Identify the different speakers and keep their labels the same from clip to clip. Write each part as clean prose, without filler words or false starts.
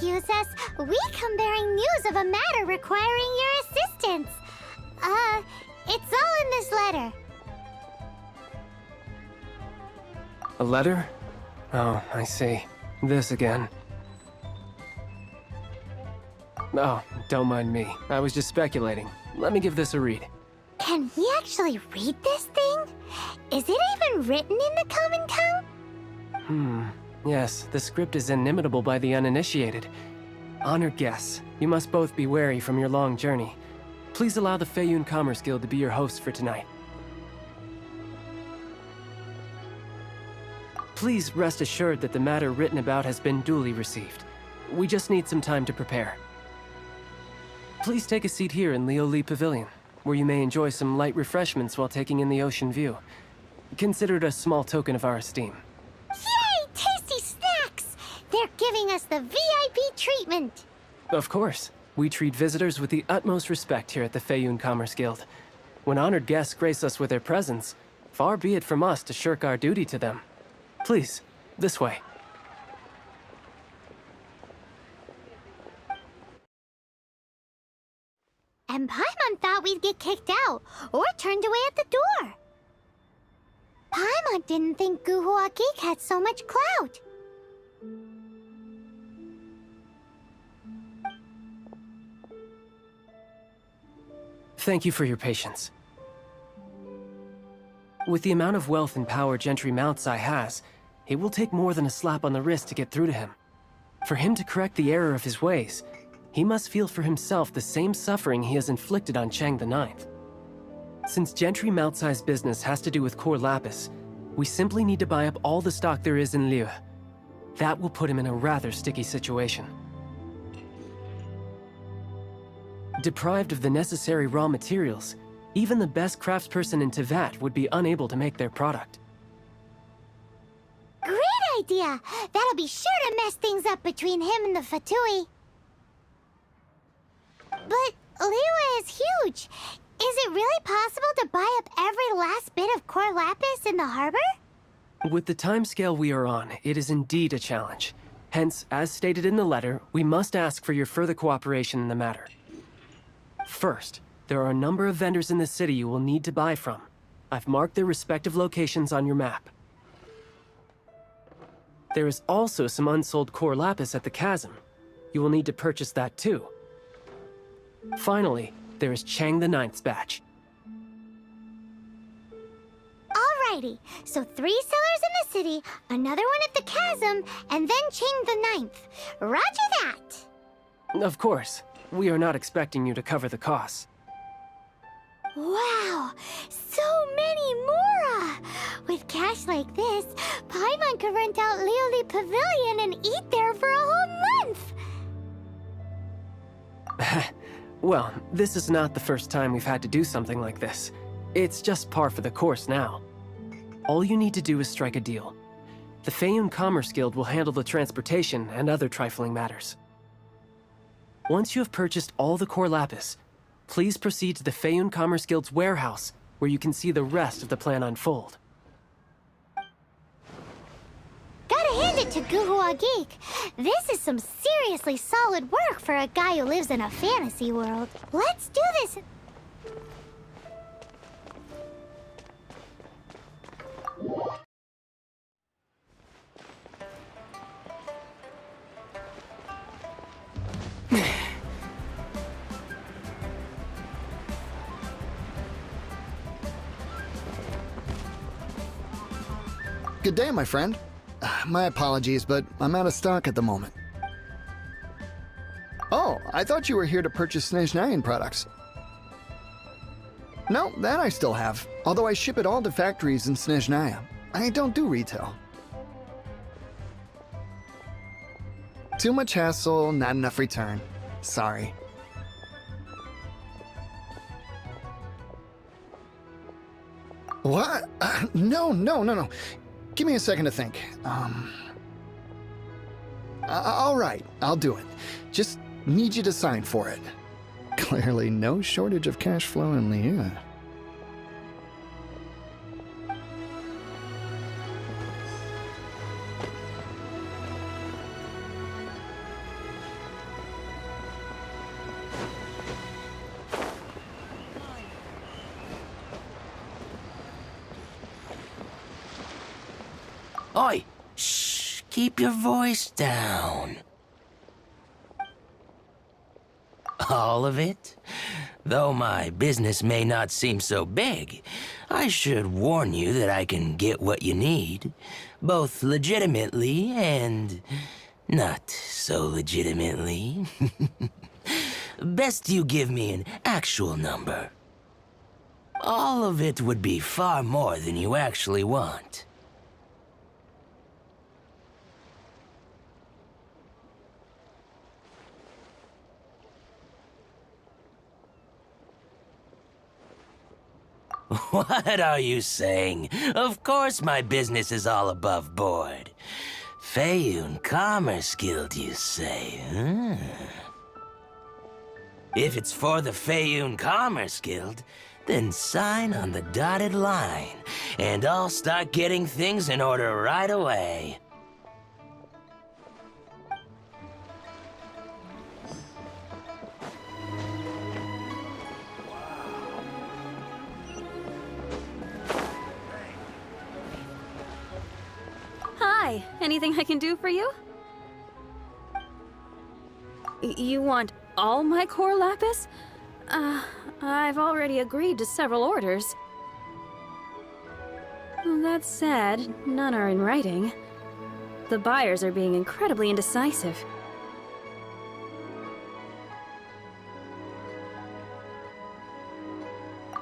Speaker 1: excuse us. We come bearing news of a matter requiring your assistance. It's all in this letter.
Speaker 2: A letter? Oh, I see. This again. Oh, don't mind me. I was just speculating. Let me give this a read.
Speaker 1: Can we actually read this thing? Is it even written in the common tongue?
Speaker 2: Yes, the script is inimitable by the uninitiated. Honored guests, you must both be wary from your long journey. Please allow the Feiyun Commerce Guild to be your host for tonight. Please rest assured that the matter written about has been duly received. We just need some time to prepare. Please take a seat here in Leo Lee Pavilion, where you may enjoy some light refreshments while taking in the ocean view. Consider it a small token of our esteem.
Speaker 1: Yay! Tasty snacks! They're giving us the VIP treatment!
Speaker 2: Of course. We treat visitors with the utmost respect here at the Feiyun Commerce Guild. When honored guests grace us with their presence, far be it from us to shirk our duty to them. Please, this way.
Speaker 1: And Paimon thought we'd get kicked out, or turned away at the door. Paimon didn't think Guhua Geek had so much clout.
Speaker 2: Thank you for your patience. With the amount of wealth and power Gentry Mountsai has, it will take more than a slap on the wrist to get through to him. For him to correct the error of his ways, he must feel for himself the same suffering he has inflicted on Chang the Ninth. Since Gentry Mountsai's business has to do with core lapis, we simply need to buy up all the stock there is in Liyue. That will put him in a rather sticky situation. Deprived of the necessary raw materials, even the best craftsperson in Teyvat would be unable to make their product.
Speaker 1: Great idea! That'll be sure to mess things up between him and the Fatui. But Liyue is huge. Is it really possible to buy up every last bit of core lapis in the harbor?
Speaker 2: With the timescale we are on, it is indeed a challenge. Hence, as stated in the letter, we must ask for your further cooperation in the matter. First, there are a number of vendors in the city you will need to buy from. I've marked their respective locations on your map. There is also some unsold core lapis at the chasm. You will need to purchase that too. Finally, there is Chang the Ninth's batch.
Speaker 1: Alrighty, so 3 sellers in the city, another one at the chasm, and then Chang the Ninth. Roger that!
Speaker 2: Of course, we are not expecting you to cover the costs.
Speaker 1: Wow, so many mora! With cash like this, Paimon could rent out Lioli Pavilion and eat there for a whole month!
Speaker 2: Well, this is not the first time we've had to do something like this. It's just par for the course now. All you need to do is strike a deal. The Feiyun Commerce Guild will handle the transportation and other trifling matters. Once you have purchased all the core lapis, please proceed to the Feiyun Commerce Guild's warehouse, where you can see the rest of the plan unfold.
Speaker 1: Gotta hand it to Guhua Geek. This is some seriously solid work for a guy who lives in a fantasy world. Let's do this!
Speaker 3: Good day, my friend. My apologies, but I'm out of stock at the moment. Oh, I thought you were here to purchase Snezhnayan products. No, that I still have, although I ship it all to factories in Snezhnaya. I don't do retail. Too much hassle, not enough return. Sorry. What? No. Give me a second to think. All right, I'll do it. Just need you to sign for it. Clearly no shortage of cash flow in Liyue.
Speaker 4: Oi! Shh! Keep your voice down. All of it? Though my business may not seem so big, I should warn you that I can get what you need, both legitimately and not so legitimately. Best you give me an actual number. All of it would be far more than you actually want. What are you saying? Of course my business is all above board. Feiyun Commerce Guild, you say, huh? If it's for the Feiyun Commerce Guild, then sign on the dotted line, and I'll start getting things in order right away.
Speaker 5: Hi, anything I can do for you? You want all my core lapis? I've already agreed to several orders. Well, that said, none are in writing. The buyers are being incredibly indecisive.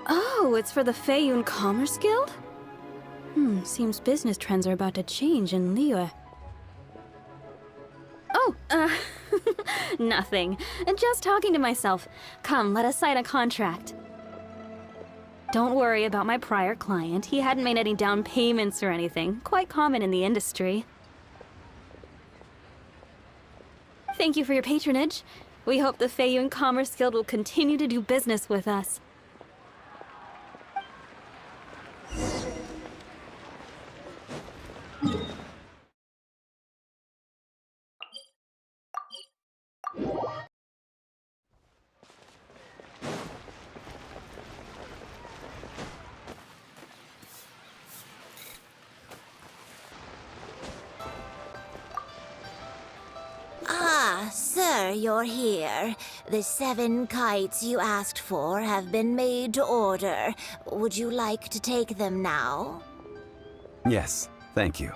Speaker 5: Oh, it's for the Feiyun Commerce Guild? Seems business trends are about to change in Liyue. Oh, nothing. Just talking to myself. Come, let us sign a contract. Don't worry about my prior client. He hadn't made any down payments or anything. Quite common in the industry. Thank you for your patronage. We hope the Feiyun Commerce Guild will continue to do business with us.
Speaker 6: Ah, sir, you're here. The 7 kites you asked for have been made to order. Would you like to take them now?
Speaker 7: Yes, thank you.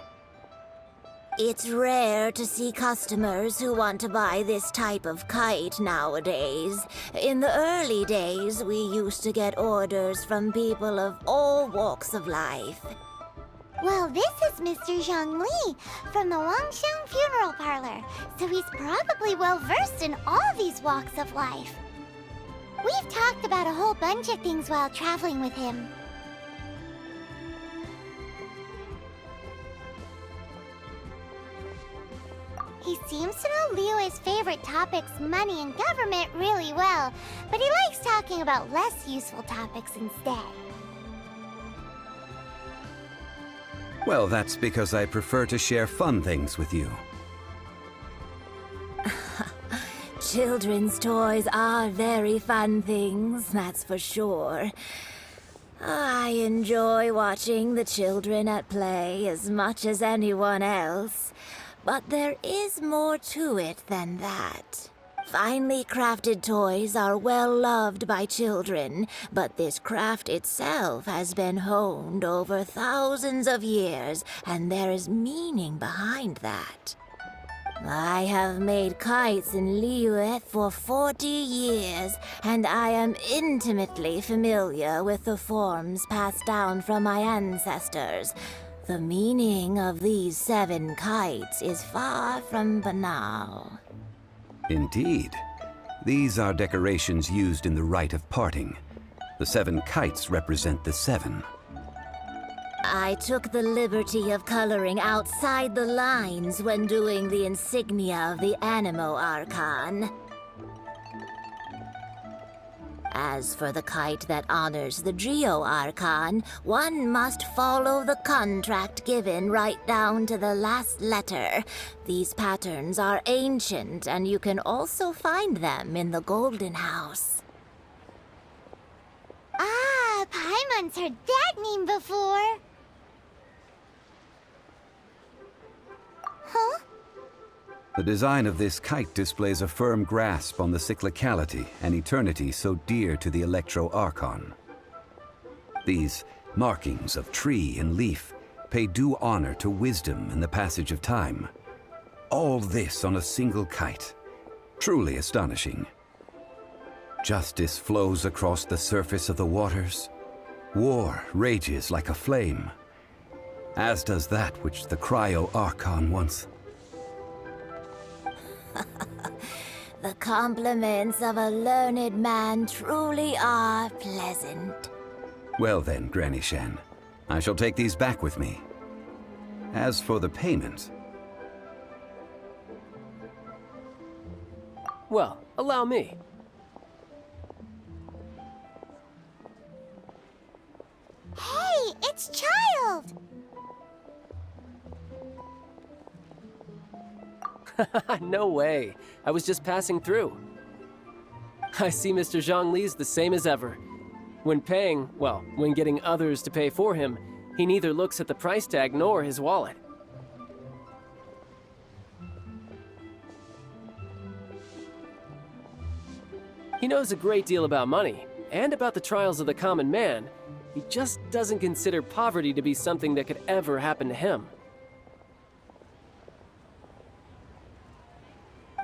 Speaker 6: It's rare to see customers who want to buy this type of kite nowadays. In the early days, we used to get orders from people of all walks of life.
Speaker 1: Well, this is Mr. Zhang Li from the Wangsheng Funeral Parlor, so he's probably well-versed in all these walks of life. We've talked about a whole bunch of things while traveling with him. He seems to know Liyue's favorite topics, money and government, really well, but he likes talking about less useful topics instead.
Speaker 7: Well, that's because I prefer to share fun things with you.
Speaker 6: Children's toys are very fun things, that's for sure. I enjoy watching the children at play as much as anyone else. But there is more to it than that. Finely crafted toys are well loved by children, but this craft itself has been honed over thousands of years, and there is meaning behind that. I have made kites in Liyue for 40 years, and I am intimately familiar with the forms passed down from my ancestors. The meaning of these 7 kites is far from banal.
Speaker 7: Indeed. These are decorations used in the rite of parting. The 7 kites represent the 7.
Speaker 6: I took the liberty of coloring outside the lines when doing the insignia of the Animo Archon. As for the kite that honors the Geo Archon, one must follow the contract given right down to the last letter. These patterns are ancient, and you can also find them in the Golden House.
Speaker 1: Ah, Paimon's heard that name before.
Speaker 7: The design of this kite displays a firm grasp on the cyclicality and eternity so dear to the Electro-Archon. These markings of tree and leaf pay due honor to wisdom and the passage of time. All this on a single kite. Truly astonishing. Justice flows across the surface of the waters. War rages like a flame, as does that which the Cryo-Archon once...
Speaker 6: The compliments of a learned man truly are pleasant.
Speaker 7: Well then, Granny Shan, I shall take these back with me. As for the payment...
Speaker 2: Well, allow me.
Speaker 1: Hey, it's Child!
Speaker 2: No way. I was just passing through. I see Mr. Zhongli's the same as ever. When paying, well, when getting others to pay for him, he neither looks at the price tag nor his wallet. He knows a great deal about money, and about the trials of the common man. He just doesn't consider poverty to be something that could ever happen to him.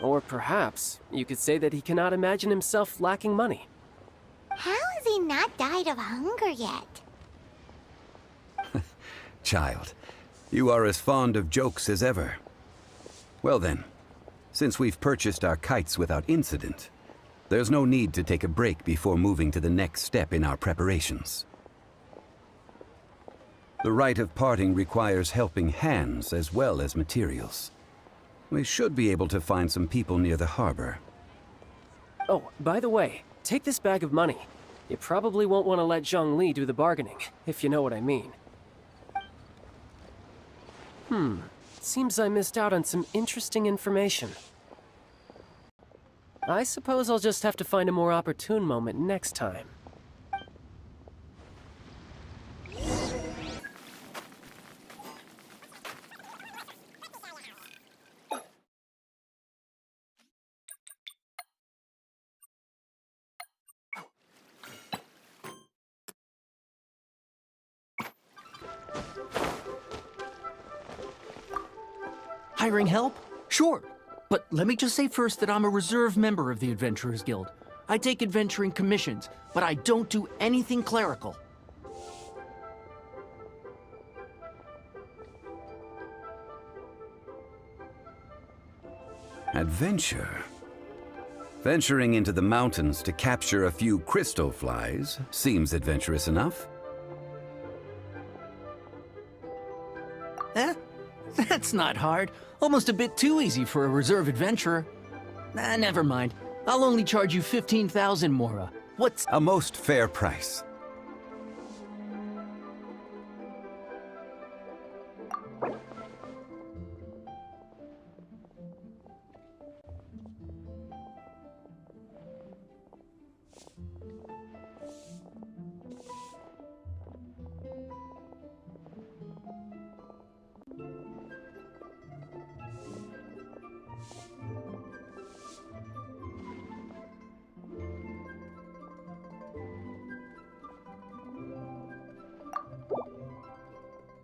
Speaker 2: Or perhaps you could say that he cannot imagine himself lacking money.
Speaker 1: How has he not died of hunger yet?
Speaker 7: Child, you are as fond of jokes as ever. Well then, since we've purchased our kites without incident, there's no need to take a break before moving to the next step in our preparations. The rite of parting requires helping hands as well as materials. We should be able to find some people near the harbor.
Speaker 2: Oh, by the way, take this bag of money. You probably won't want to let Zhongli do the bargaining, if you know what I mean. Seems I missed out on some interesting information. I suppose I'll just have to find a more opportune moment next time.
Speaker 8: Hiring help? Sure. But let me just say first that I'm a reserve member of the Adventurers Guild. I take adventuring commissions, but I don't do anything clerical.
Speaker 7: Adventure? Venturing into the mountains to capture a few crystal flies seems adventurous enough.
Speaker 8: Eh? That's not hard. Almost a bit too easy for a reserve adventurer. Never mind. I'll only charge you 15,000 Mora. What's...
Speaker 7: A most fair price.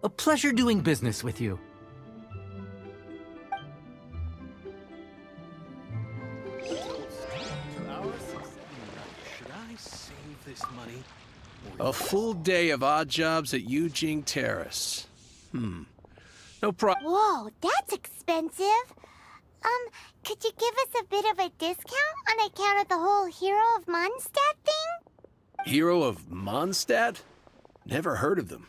Speaker 8: A pleasure doing business with you.
Speaker 9: Should I save this money? A full day of odd jobs at Eugene Terrace. No problem.
Speaker 1: Whoa, that's expensive. Could you give us a bit of a discount on account of the whole Hero of Mondstadt thing?
Speaker 9: Hero of Mondstadt? Never heard of them.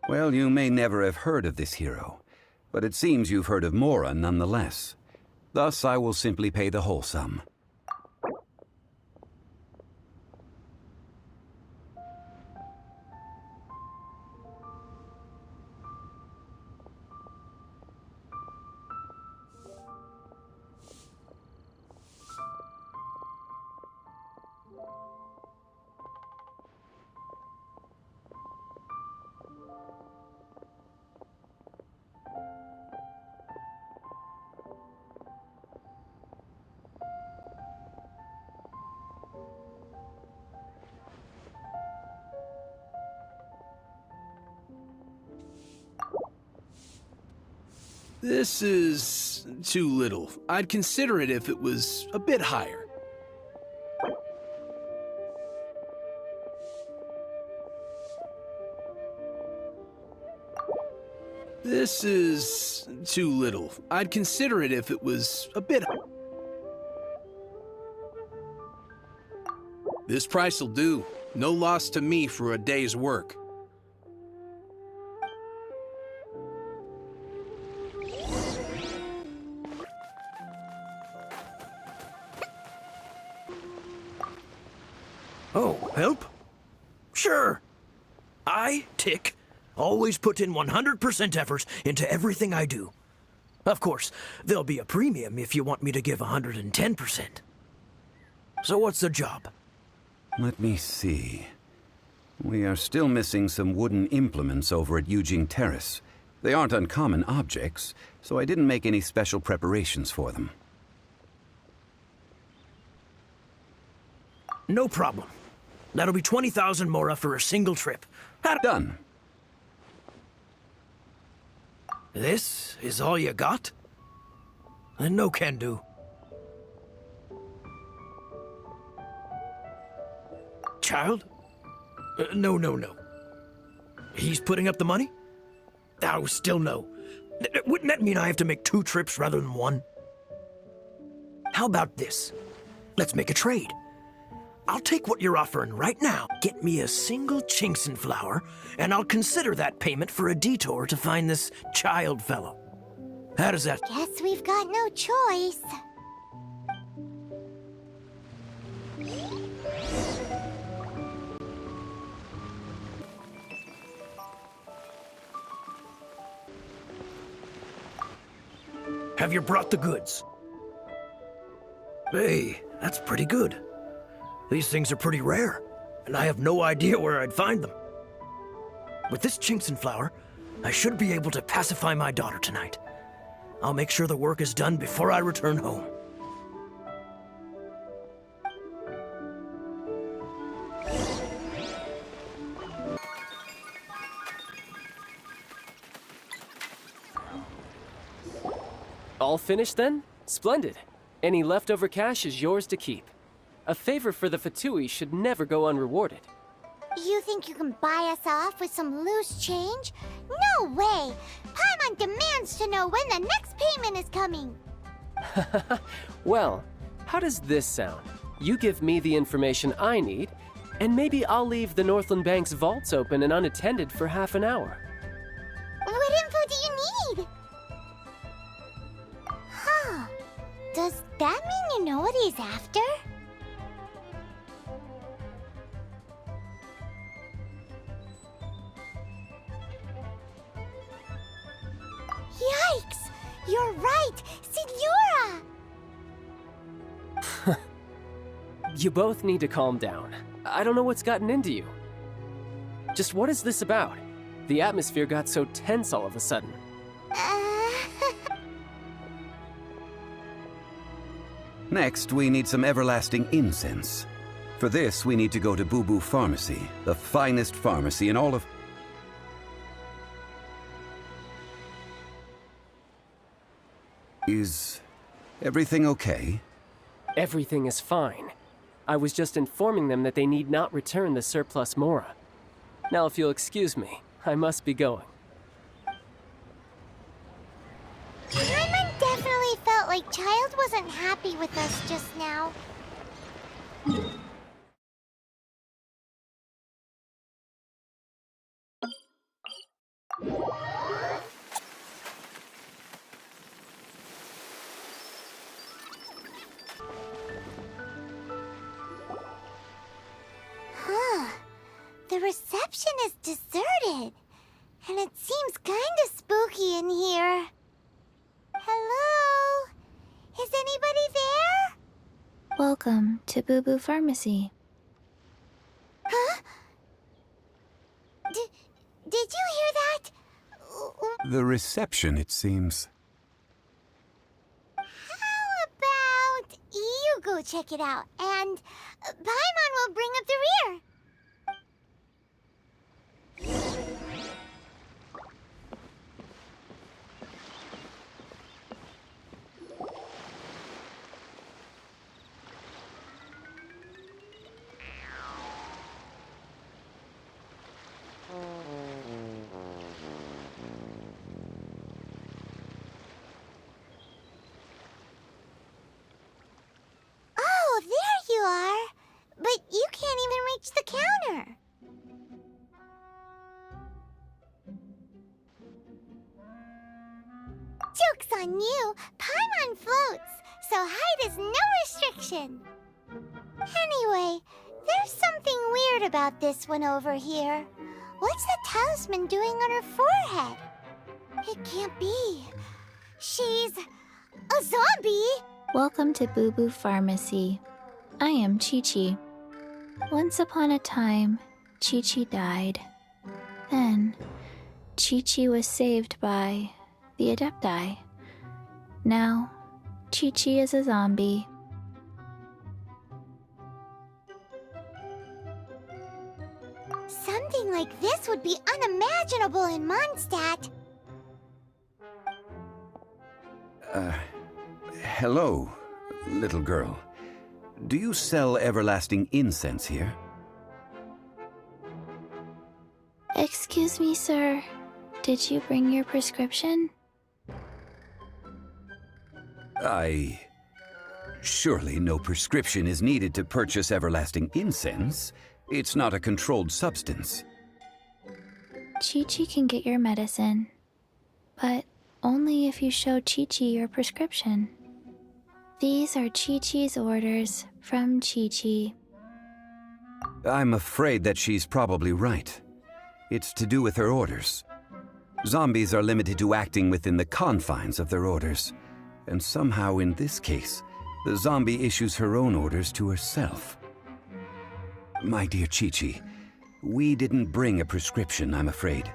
Speaker 7: Well, you may never have heard of this hero, but it seems you've heard of Mora nonetheless. Thus, I will simply pay the whole sum.
Speaker 9: This is too little. I'd consider it if it was a bit higher. This is too little. I'd consider it if it was a bit. This price will do. No loss to me for a day's work.
Speaker 10: Oh, help? Sure. I, Tick, always put in 100% effort into everything I do. Of course, there'll be a premium if you want me to give 110%. So what's the job?
Speaker 7: Let me see. We are still missing some wooden implements over at Eugene Terrace. They aren't uncommon objects, so I didn't make any special preparations for them.
Speaker 10: No problem. That'll be 20,000 mora for a single trip.
Speaker 7: Done.
Speaker 10: This is all you got? Then no can do. Child? No. He's putting up the money? Oh, still no. Wouldn't that mean I have to make 2 trips rather than 1? How about this? Let's make a trade. I'll take what you're offering right now. Get me a single Chinxin flower, and I'll consider that payment for a detour to find this child fellow. How does that...
Speaker 1: Guess we've got no choice.
Speaker 10: Have you brought the goods? Hey, that's pretty good. These things are pretty rare, and I have no idea where I'd find them. With this Chinxin flower, I should be able to pacify my daughter tonight. I'll make sure the work is done before I return home.
Speaker 2: All finished then? Splendid. Any leftover cash is yours to keep. A favor for the Fatui should never go unrewarded.
Speaker 1: You think you can buy us off with some loose change? No way! Paimon demands to know when the next payment is coming.
Speaker 2: Well, how does this sound? You give me the information I need, and maybe I'll leave the Northland Bank's vaults open and unattended for half an hour.
Speaker 1: What info do you need? Huh. Does that mean you know what he's after? Yikes! You're right! Signora!
Speaker 2: You both need to calm down. I don't know what's gotten into you. Just what is this about? The atmosphere got so tense all of a sudden.
Speaker 7: Next, we need some everlasting incense. For this, we need to go to Boo Boo Pharmacy, the finest pharmacy in all of... Is everything okay?
Speaker 2: Everything is fine. I was just informing them that they need not return the surplus Mora. Now, if you'll excuse me, I must be going.
Speaker 1: Paimon definitely felt like Child wasn't happy with us just now. The reception is deserted, and it seems kinda spooky in here. Hello? Is anybody there?
Speaker 11: Welcome to Boo Boo Pharmacy.
Speaker 1: Huh? Did you hear that?
Speaker 7: The reception, it seems.
Speaker 1: How about you go check it out, and Paimon will bring up the rear. Joke's on you! Paimon floats, so height is no restriction. Anyway, there's something weird about this one over here. What's the talisman doing on her forehead? It can't be. She's a zombie!
Speaker 11: Welcome to Boo Boo Pharmacy. I am Chi-Chi. Once upon a time, Chi-Chi died. Then, Chi-Chi was saved by the Adepti. Now, Chi-Chi is a zombie.
Speaker 1: Something like this would be unimaginable in Mondstadt.
Speaker 7: Hello, little girl. Do you sell everlasting incense here?
Speaker 11: Excuse me, sir. Did you bring your prescription?
Speaker 7: Surely no prescription is needed to purchase everlasting incense. It's not a controlled substance.
Speaker 11: Chi-Chi can get your medicine, but only if you show Chi-Chi your prescription. These are Chi-Chi's orders from Chi-Chi.
Speaker 7: I'm afraid that she's probably right. It's to do with her orders. Zombies are limited to acting within the confines of their orders. And somehow in this case, the zombie issues her own orders to herself. My dear Chi-Chi, we didn't bring a prescription, I'm afraid.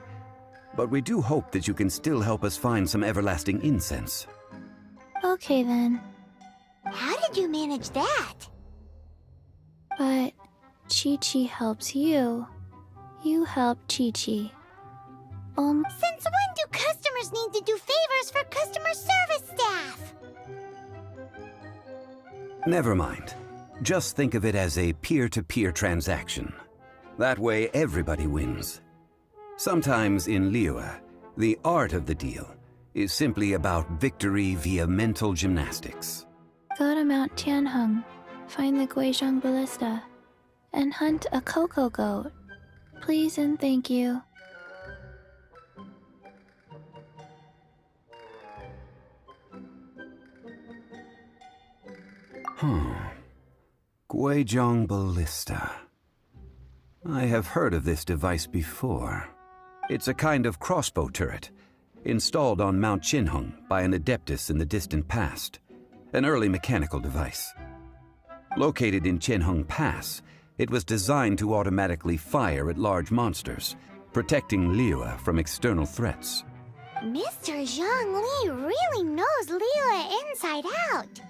Speaker 7: But we do hope that you can still help us find some everlasting incense.
Speaker 11: Okay then.
Speaker 1: How did you manage that?
Speaker 11: But Chi-Chi helps you. You help Chi-Chi.
Speaker 1: Since when do customers need to do favors for customer service staff?
Speaker 7: Never mind. Just think of it as a peer-to-peer transaction. That way everybody wins. Sometimes in Liyue, the art of the deal is simply about victory via mental gymnastics.
Speaker 11: Go to Mount Tianheng, find the Guizhong Ballista, and hunt a cocoa goat. Please and thank you.
Speaker 7: Guizhong Ballista. I have heard of this device before. It's a kind of crossbow turret, installed on Mount Qinheng by an adeptus in the distant past. An early mechanical device. Located in Qinheng Pass, it was designed to automatically fire at large monsters, protecting Liyue from external threats.
Speaker 1: Mr. Zhongli really knows Liyue inside out.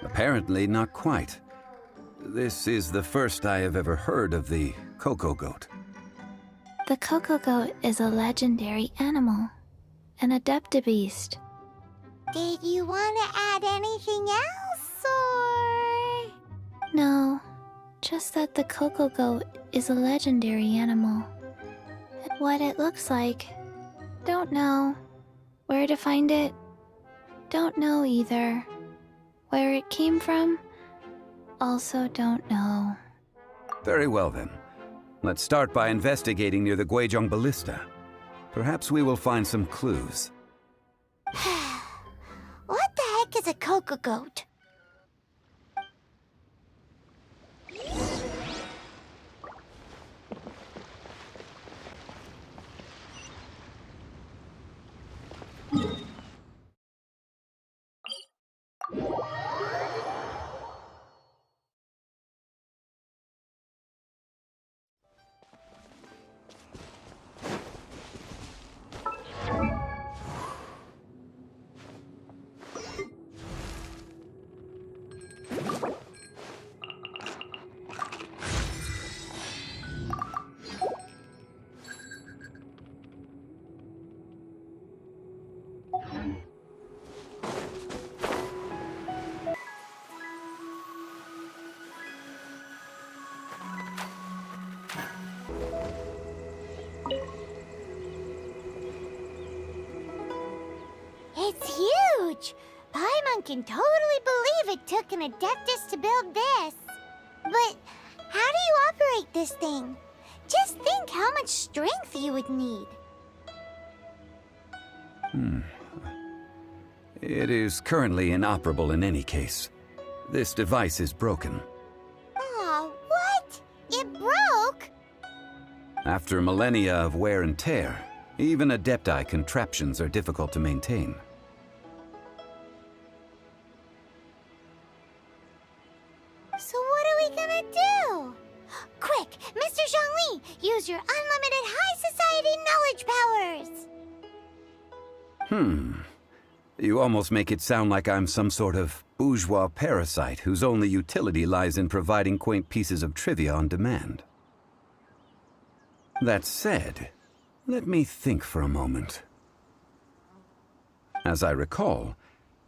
Speaker 7: Apparently not quite. This is the first I have ever heard of the cocoa goat.
Speaker 11: The cocoa goat is a legendary animal, an adeptibeast.
Speaker 1: Did you want to add anything else, or...?
Speaker 11: No, just that the cocoa goat is a legendary animal. What it looks like, don't know. Where to find it, don't know either. Where it came from, also don't know.
Speaker 7: Very well then. Let's start by investigating near the Guizhong Ballista. Perhaps we will find some clues.
Speaker 1: What the heck is a cocoa goat? It's huge! Paimon can totally believe it took an Adeptus to build this. But how do you operate this thing? Just think how much strength you would need.
Speaker 7: It is currently inoperable in any case. This device is broken.
Speaker 1: Aw, what? It broke?
Speaker 7: After millennia of wear and tear, even Adepti contraptions are difficult to maintain.
Speaker 1: So what are we gonna do? Quick, Mr. Zhongli, use your unlimited high society knowledge powers!
Speaker 7: You almost make it sound like I'm some sort of bourgeois parasite whose only utility lies in providing quaint pieces of trivia on demand. That said, let me think for a moment. As I recall,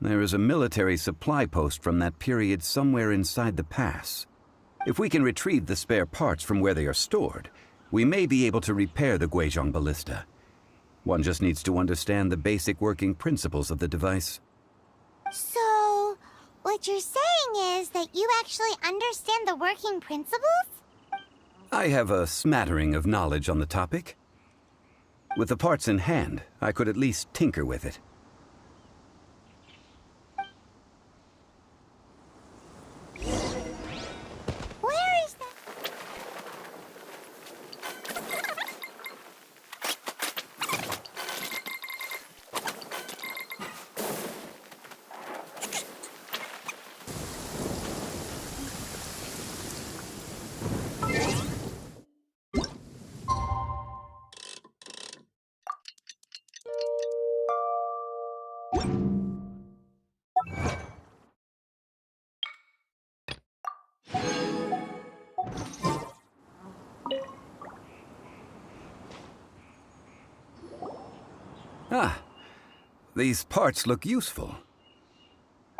Speaker 7: there is a military supply post from that period somewhere inside the pass. If we can retrieve the spare parts from where they are stored, we may be able to repair the Guizhong ballista. One just needs to understand the basic working principles of the device.
Speaker 1: So, what you're saying is that you actually understand the working principles?
Speaker 7: I have a smattering of knowledge on the topic. With the parts in hand, I could at least tinker with it.
Speaker 1: Where is that?
Speaker 7: Ah, these parts look useful.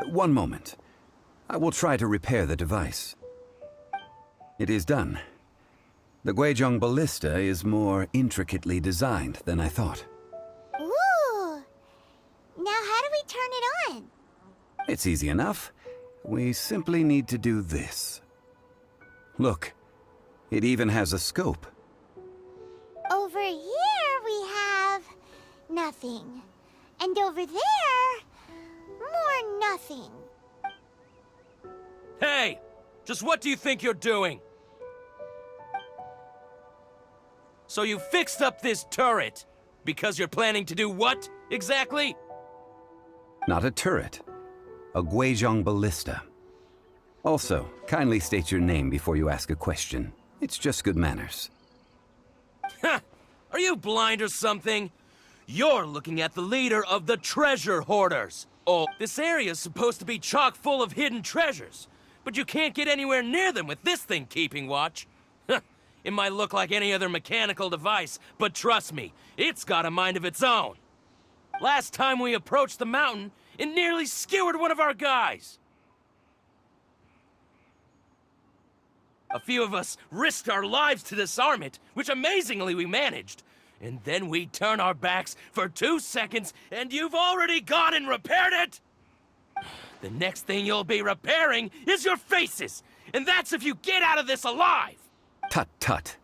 Speaker 7: One moment. I will try to repair the device. It is done. The Guizhong ballista is more intricately designed than I thought.
Speaker 1: Ooh! Now how do we turn it on?
Speaker 7: It's easy enough. We simply need to do this. Look, it even has a scope.
Speaker 1: Over here we have nothing. And over there, more nothing.
Speaker 12: Hey! Just what do you think you're doing? So you fixed up this turret because you're planning to do what, exactly?
Speaker 7: Not a turret. A Guizhong ballista. Also, kindly state your name before you ask a question. It's just good manners.
Speaker 12: Ha! Are you blind or something? You're looking at the leader of the treasure hoarders. Oh, this area's supposed to be chock full of hidden treasures, but you can't get anywhere near them with this thing keeping watch. It might look like any other mechanical device, but trust me, it's got a mind of its own. Last time we approached the mountain, it nearly skewered one of our guys. A few of us risked our lives to disarm it, which amazingly we managed. And then we turn our backs for 2 seconds, and you've already gone and repaired it? The next thing you'll be repairing is your faces, and that's if you get out of this alive!
Speaker 7: Tut tut.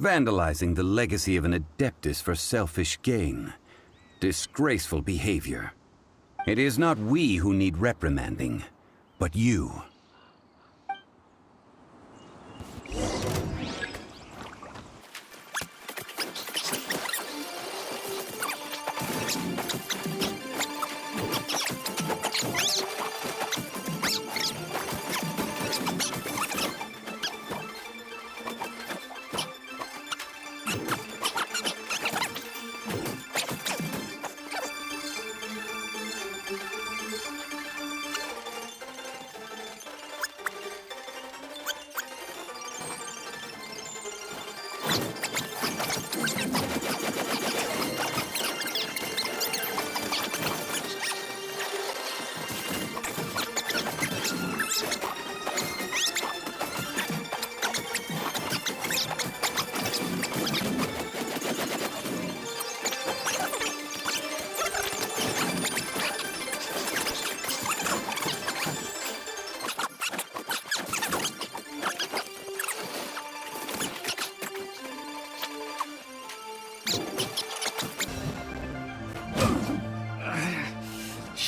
Speaker 7: Vandalizing the legacy of an Adeptus for selfish gain. Disgraceful behavior. It is not we who need reprimanding, but you.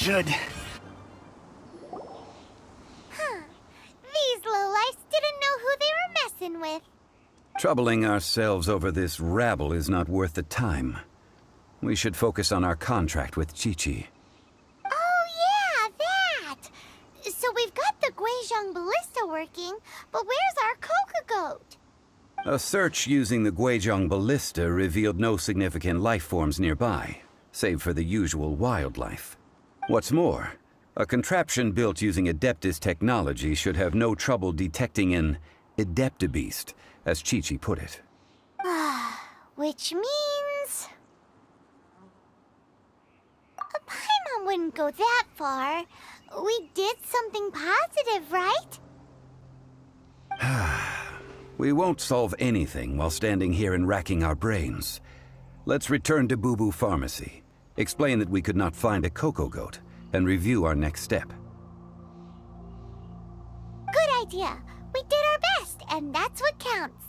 Speaker 3: should.
Speaker 1: Huh. These lowlifes didn't know who they were messing with.
Speaker 7: Troubling ourselves over this rabble is not worth the time. We should focus on our contract with Chi-Chi.
Speaker 1: Oh yeah, that! So we've got the Guizhong Ballista working, but where's our Coca Goat?
Speaker 7: A search using the Guizhong Ballista revealed no significant life forms nearby, save for the usual wildlife. What's more, a contraption built using Adeptus technology should have no trouble detecting an Adeptabeast, as Chi-Chi put it.
Speaker 1: Which means... Paimon wouldn't go that far. We did something positive, right?
Speaker 7: We won't solve anything while standing here and racking our brains. Let's return to Boo Boo Pharmacy, explain that we could not find a Coco Goat, and review our next step.
Speaker 1: Good idea. We did our best, and that's what counts.